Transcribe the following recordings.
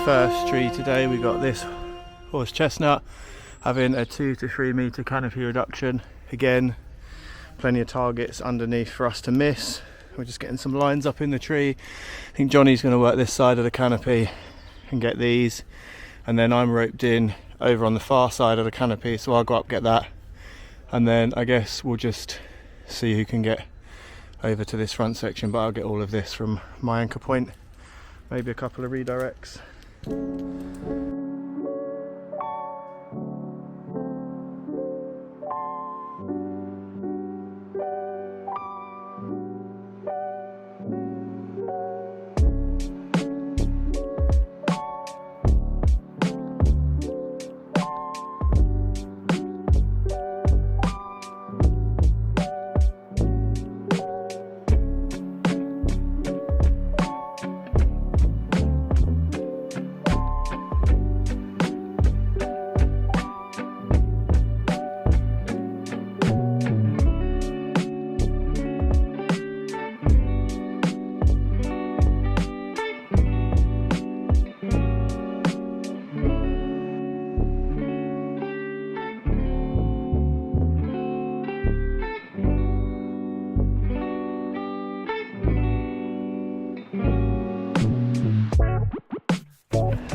first tree today. We got this horse chestnut having a 2 to 3 meter canopy reduction. Again, plenty of targets underneath for us to miss. We're just getting some lines up in the tree. I think Johnny's going to work this side of the canopy and get these, and then I'm roped in over on the far side of the canopy, so I'll go up, get that, and then I guess we'll just see who can get over to this front section, but I'll get all of this from my anchor point, maybe a couple of redirects.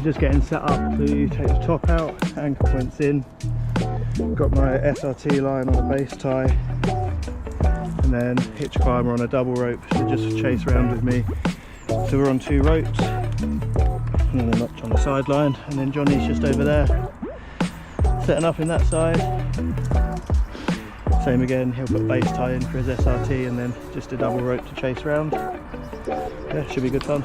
Just getting set up to take the top out, anchor points in, got my SRT line on a base tie, and then hitch climber on a double rope to just chase around with me. So we're on 2 ropes, and then a notch on the sideline, and then Johnny's just over there setting up in that side. Same again, he'll put a base tie in for his SRT and then just a double rope to chase around. Yeah, should be good fun.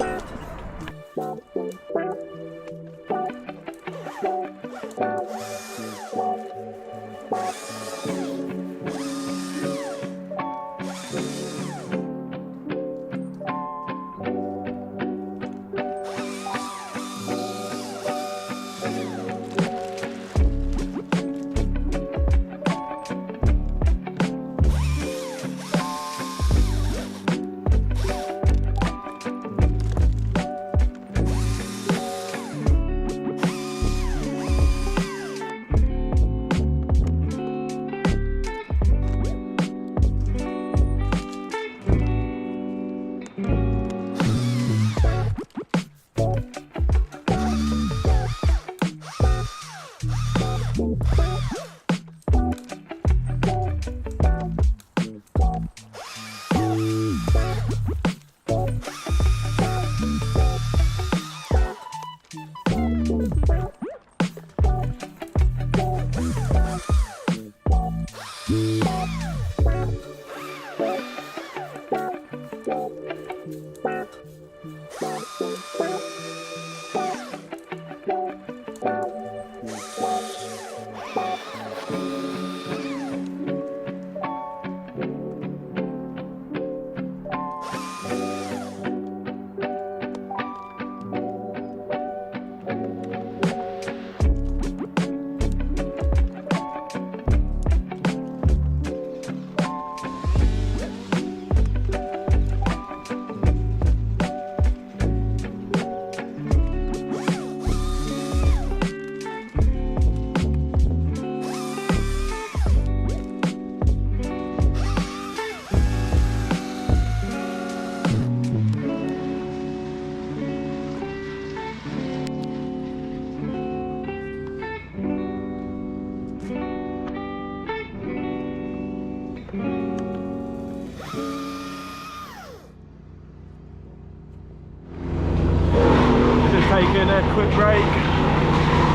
Taking a quick break.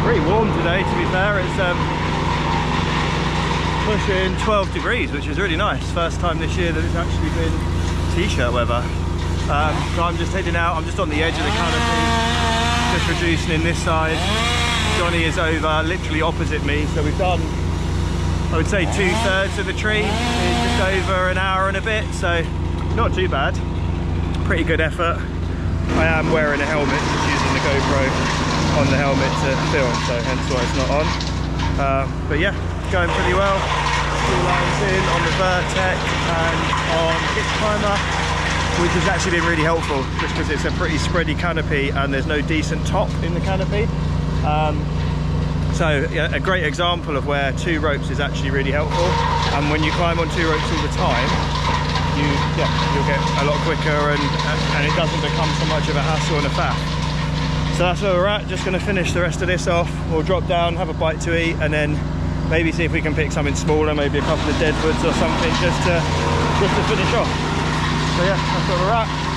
Pretty warm today, to be fair. It's pushing 12 degrees, which is really nice. First time this year that it's actually been t-shirt weather. So I'm just heading out. I'm just on the edge of the canopy, just reducing in this side. Johnny is over literally opposite me, so we've done, I would say, 2/3 of the tree in just over an hour and a bit, so not too bad. Pretty good effort. I am wearing a helmet, just using the GoPro on the helmet to film, so hence why it's not on. But yeah, going pretty well. 2 lines in on the Vertec and on hitch climber. which has actually been really helpful, just because it's a pretty spready canopy and there's no decent top in the canopy. So yeah, a great example of where 2 ropes is actually really helpful. And when you climb on 2 ropes all the time, you'll get a lot quicker, and it doesn't become so much of a hassle and a faff. So that's where we're at. Just going to finish the rest of this off. We'll drop down, have a bite to eat, and then maybe see if we can pick something smaller, maybe a couple of deadwoods or something, just to finish off. So yeah, that's where we're at.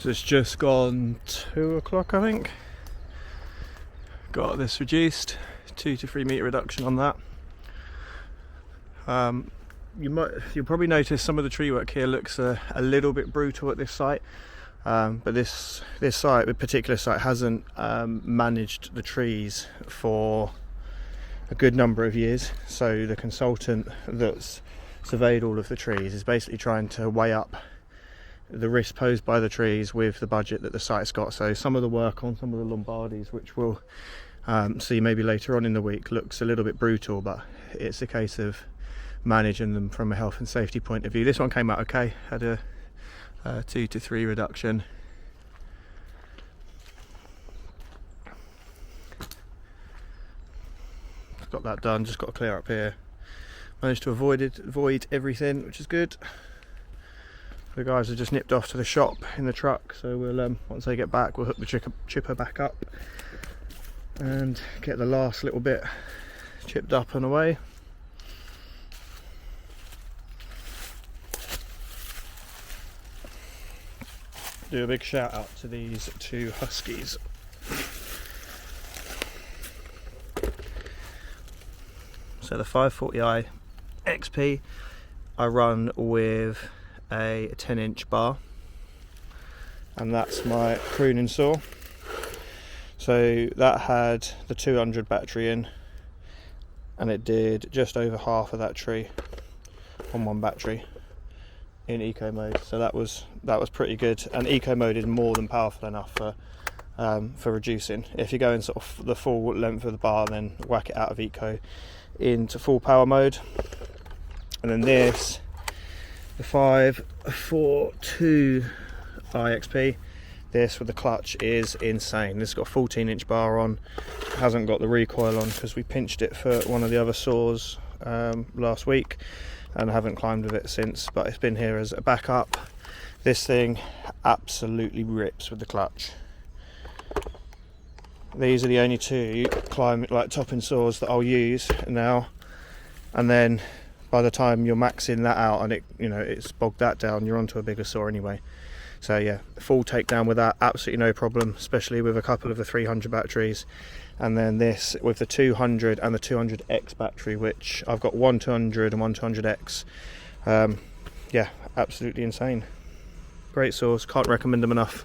So it's just gone 2 o'clock, I think. Got this reduced, 2 to 3 metre reduction on that. You'll probably notice some of the tree work here looks a little bit brutal at this site, but this site, the particular site, hasn't managed the trees for a good number of years. So the consultant that's surveyed all of the trees is basically trying to weigh up the risk posed by the trees with the budget that the site's got. So some of the work on some of the Lombardis, which we'll see maybe later on in the week, looks a little bit brutal, but it's a case of managing them from a health and safety point of view. This one came out okay, had a 2 to 3 reduction. Got that done, just got to clear up here. Managed to avoid everything, which is good. The guys have just nipped off to the shop in the truck, so we'll once they get back, we'll hook the chipper back up and get the last little bit chipped up and away. Do a big shout out to these 2 Huskies. So the 540i XP I run with a 10-inch bar, and that's my pruning saw. So that had the 200 battery in, and it did just over half of that tree on one battery in eco mode. So that was pretty good, and eco mode is more than powerful enough for reducing. If you go in sort of the full length of the bar, then whack it out of eco into full power mode. And then this, the 542 IXP, this with the clutch is insane. This has got a 14-inch bar on, hasn't got the recoil on because we pinched it for one of the other saws last week, and I haven't climbed with it since, but it's been here as a backup. This thing absolutely rips with the clutch. These are the only 2 topping saws that I'll use now, and then by the time you're maxing that out and it's bogged that down, you're onto a bigger saw anyway. So yeah, full takedown with that, absolutely no problem, especially with a couple of the 300 batteries. And then this with the 200 and the 200X battery, which I've got one 200 and one 200X. Yeah, absolutely insane. Great saws, can't recommend them enough.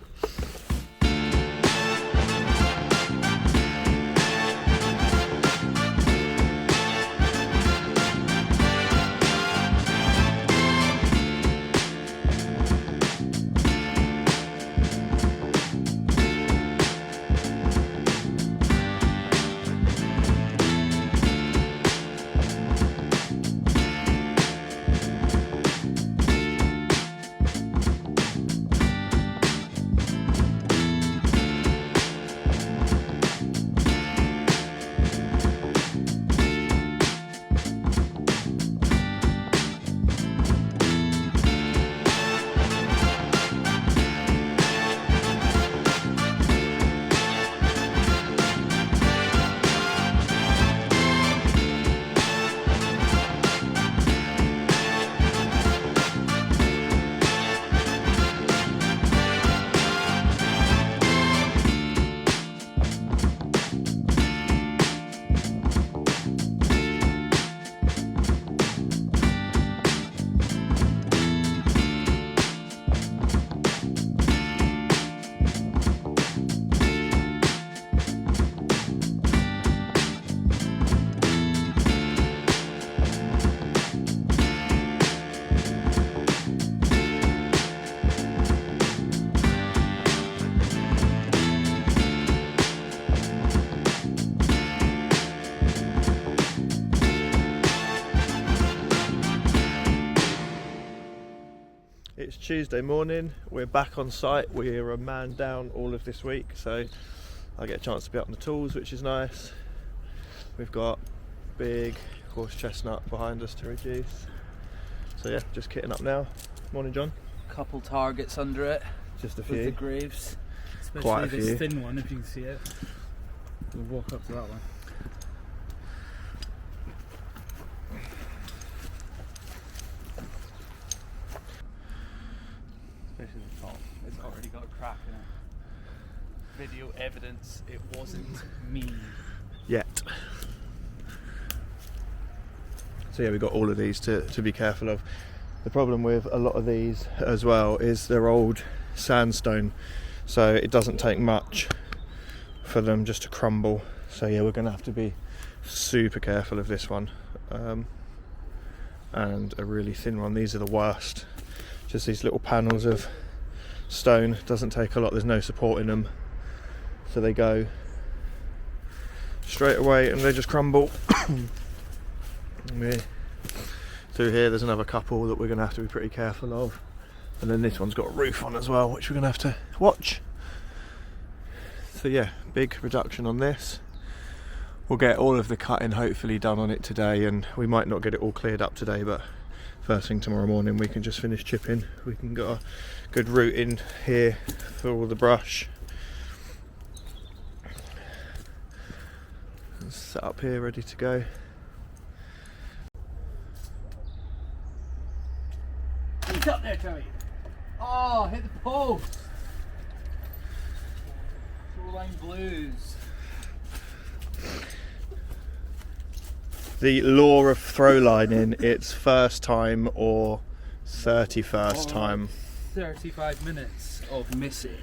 It's Tuesday morning, we're back on site. We're a man down all of this week, so I get a chance to be up on the tools, which is nice. We've got big horse chestnut behind us to reduce. So yeah, just kitting up now. Morning, John. Couple targets under it. Just a with few. the grooves. Especially Quite a this few. thin one, if you can see it. We'll walk up to that one. Especially the top. It's already got a crack in it. Video evidence, it wasn't me. Yet. So yeah, we've got all of these to be careful of. The problem with a lot of these as well is they're old sandstone, so it doesn't take much for them just to crumble. So yeah, we're going to have to be super careful of this one. And a really thin one. These are the worst. Just these little panels of stone. Doesn't take a lot, there's no support in them, so they go straight away and they just crumble. Through here there's another couple that we're going to have to be pretty careful of, and then this one's got a roof on as well, which we're going to have to watch. So yeah, big reduction on this. We'll get all of the cutting hopefully done on it today, and we might not get it all cleared up today, but first thing tomorrow morning we can just finish chipping. We can get a good route in here for all the brush. Set up here ready to go. What's up there, Terry? Oh, hit the post! Shoreline Blues. The law of throw lining, it's first time or 31st time. 35 minutes of missing.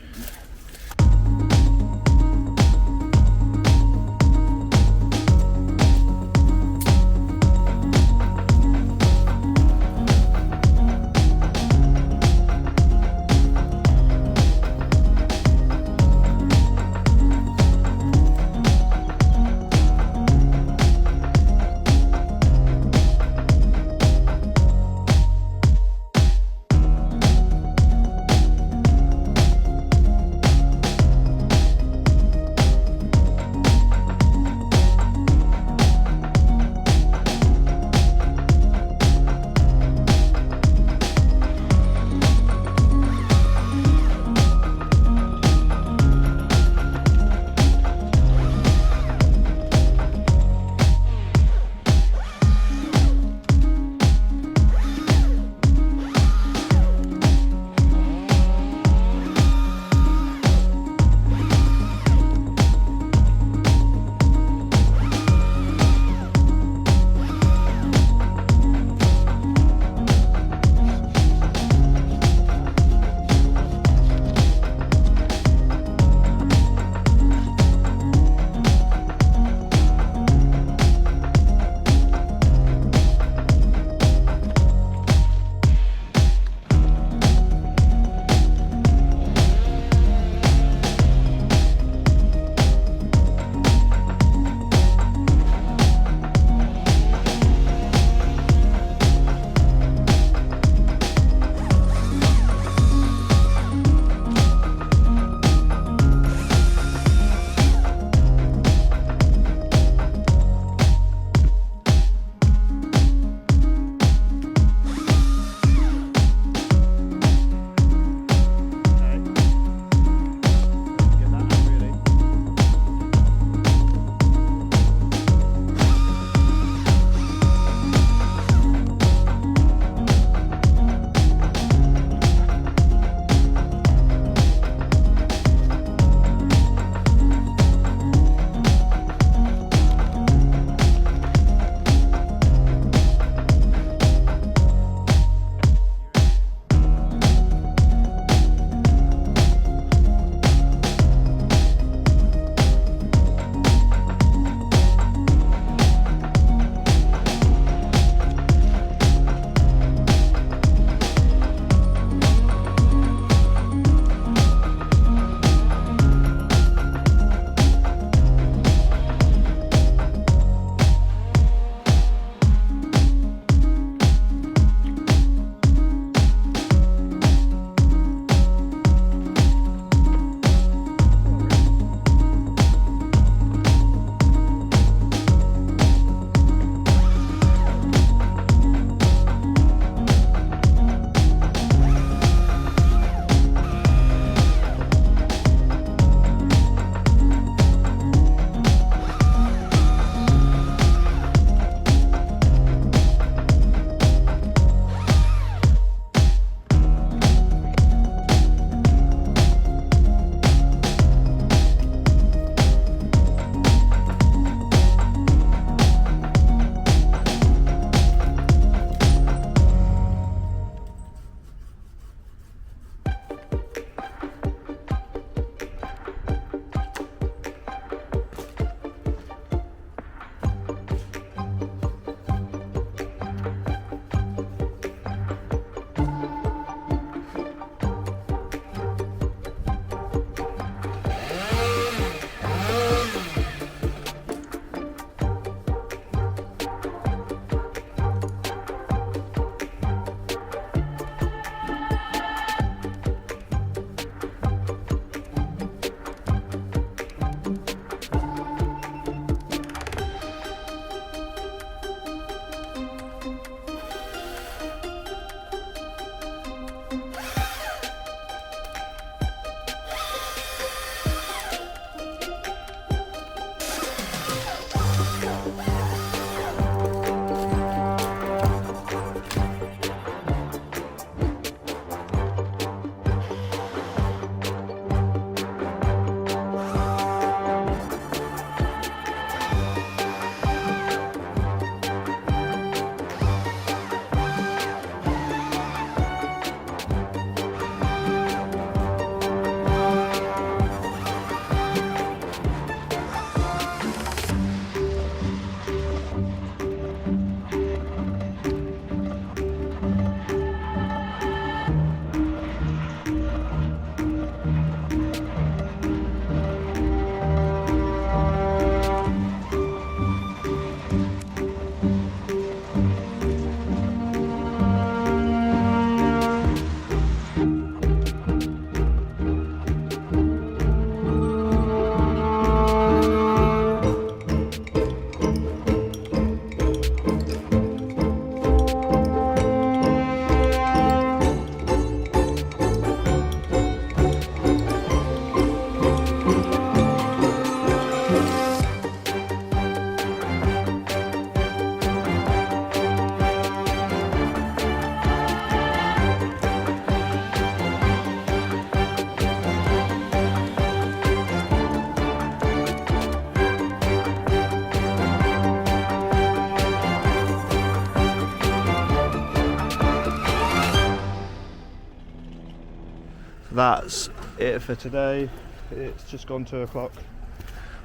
that's it for today. It's just gone 2 o'clock.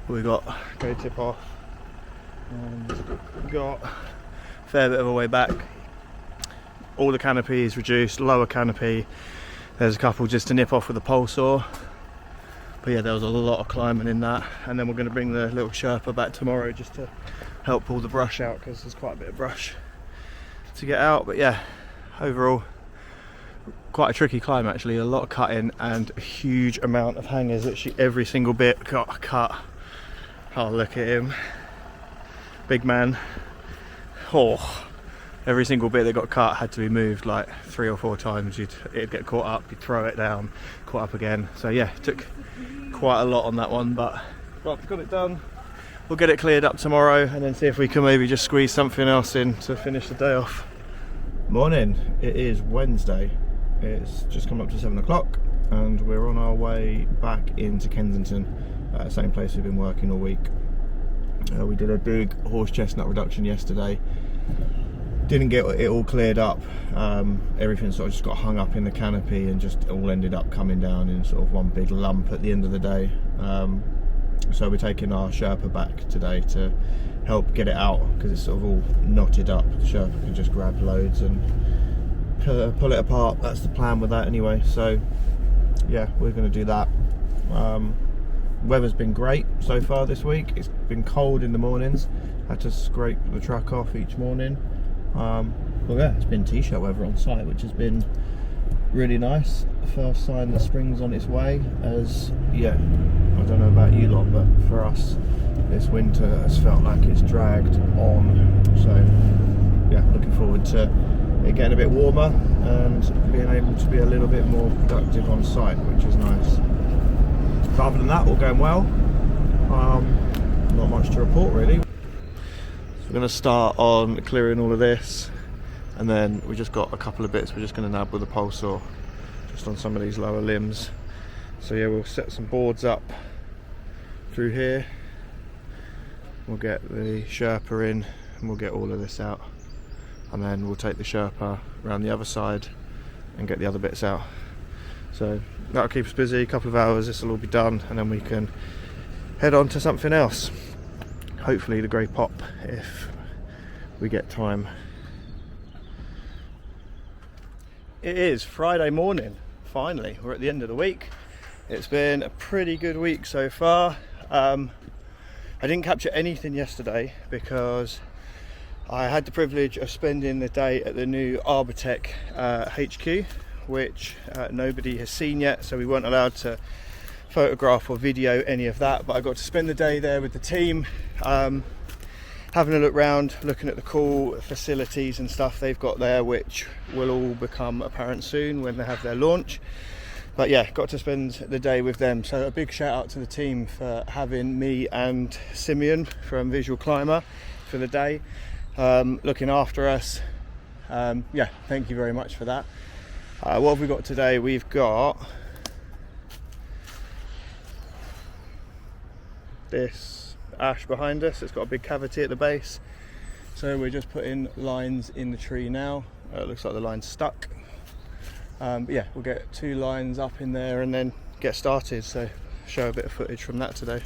We got go tip off and got a fair bit of a way back. All the canopy is reduced, lower canopy. There's a couple just to nip off with a pole saw. But yeah, there was a lot of climbing in that. And then we're going to bring the little Sherpa back tomorrow just to help pull the brush out, because there's quite a bit of brush to get out. But yeah, overall quite a tricky climb actually. A lot of cutting and a huge amount of hangers. Literally every single bit got cut. Oh, look at him, big man. Oh, every single bit that got cut had to be moved like 3 or 4 times. It'd get caught up, you'd throw it down, caught up again. So yeah, it took quite a lot on that one, but got it done. We'll get it cleared up tomorrow and then see if we can maybe just squeeze something else in to finish the day off. Morning, it is Wednesday. It's just come up to 7 o'clock and we're on our way back into Kensington, same place we've been working all week. We did a big horse chestnut reduction yesterday. Didn't get it all cleared up. Everything sort of just got hung up in the canopy and just all ended up coming down in sort of one big lump at the end of the day. So we're taking our Sherpa back today to help get it out, because it's sort of all knotted up. The Sherpa can just grab loads and pull it apart. That's the plan with that anyway. So yeah, we're going to do that. Weather's been great so far this week. It's been cold in the mornings. Had to scrape the truck off each morning. Well yeah, it's been t-shirt weather on site, which has been really nice. First sign that spring's on its way. As yeah, I don't know about you lot, but for us this winter has felt like it's dragged on. So yeah, looking forward to it getting a bit warmer and being able to be a little bit more productive on site, which is nice. But other than that, all going well. Not much to report really. So we're going to start on clearing all of this, and then we just got a couple of bits we're just going to nab with a pole saw just on some of these lower limbs. So yeah, we'll set some boards up through here. We'll get the Sherpa in and we'll get all of this out, and then we'll take the Sherpa around the other side and get the other bits out. So that'll keep us busy. A couple of hours, this will all be done, and then we can head on to something else. Hopefully the grey pop, if we get time. It is Friday morning, finally. We're at the end of the week. It's been a pretty good week so far. I didn't capture anything yesterday because I had the privilege of spending the day at the new Arbotech HQ, which nobody has seen yet, so we weren't allowed to photograph or video any of that. But I got to spend the day there with the team, having a look round, looking at the cool facilities and stuff they've got there, which will all become apparent soon when they have their launch. But yeah, got to spend the day with them. So a big shout out to the team for having me and Simeon from Visual Climber for the day, looking after us. Yeah, thank you very much for that. What have we got today? We've got this ash behind us. It's got a big cavity at the base, so we're just putting lines in the tree now. It looks like the line's stuck, but yeah, we'll get 2 lines up in there and then get started. So show a bit of footage from that today.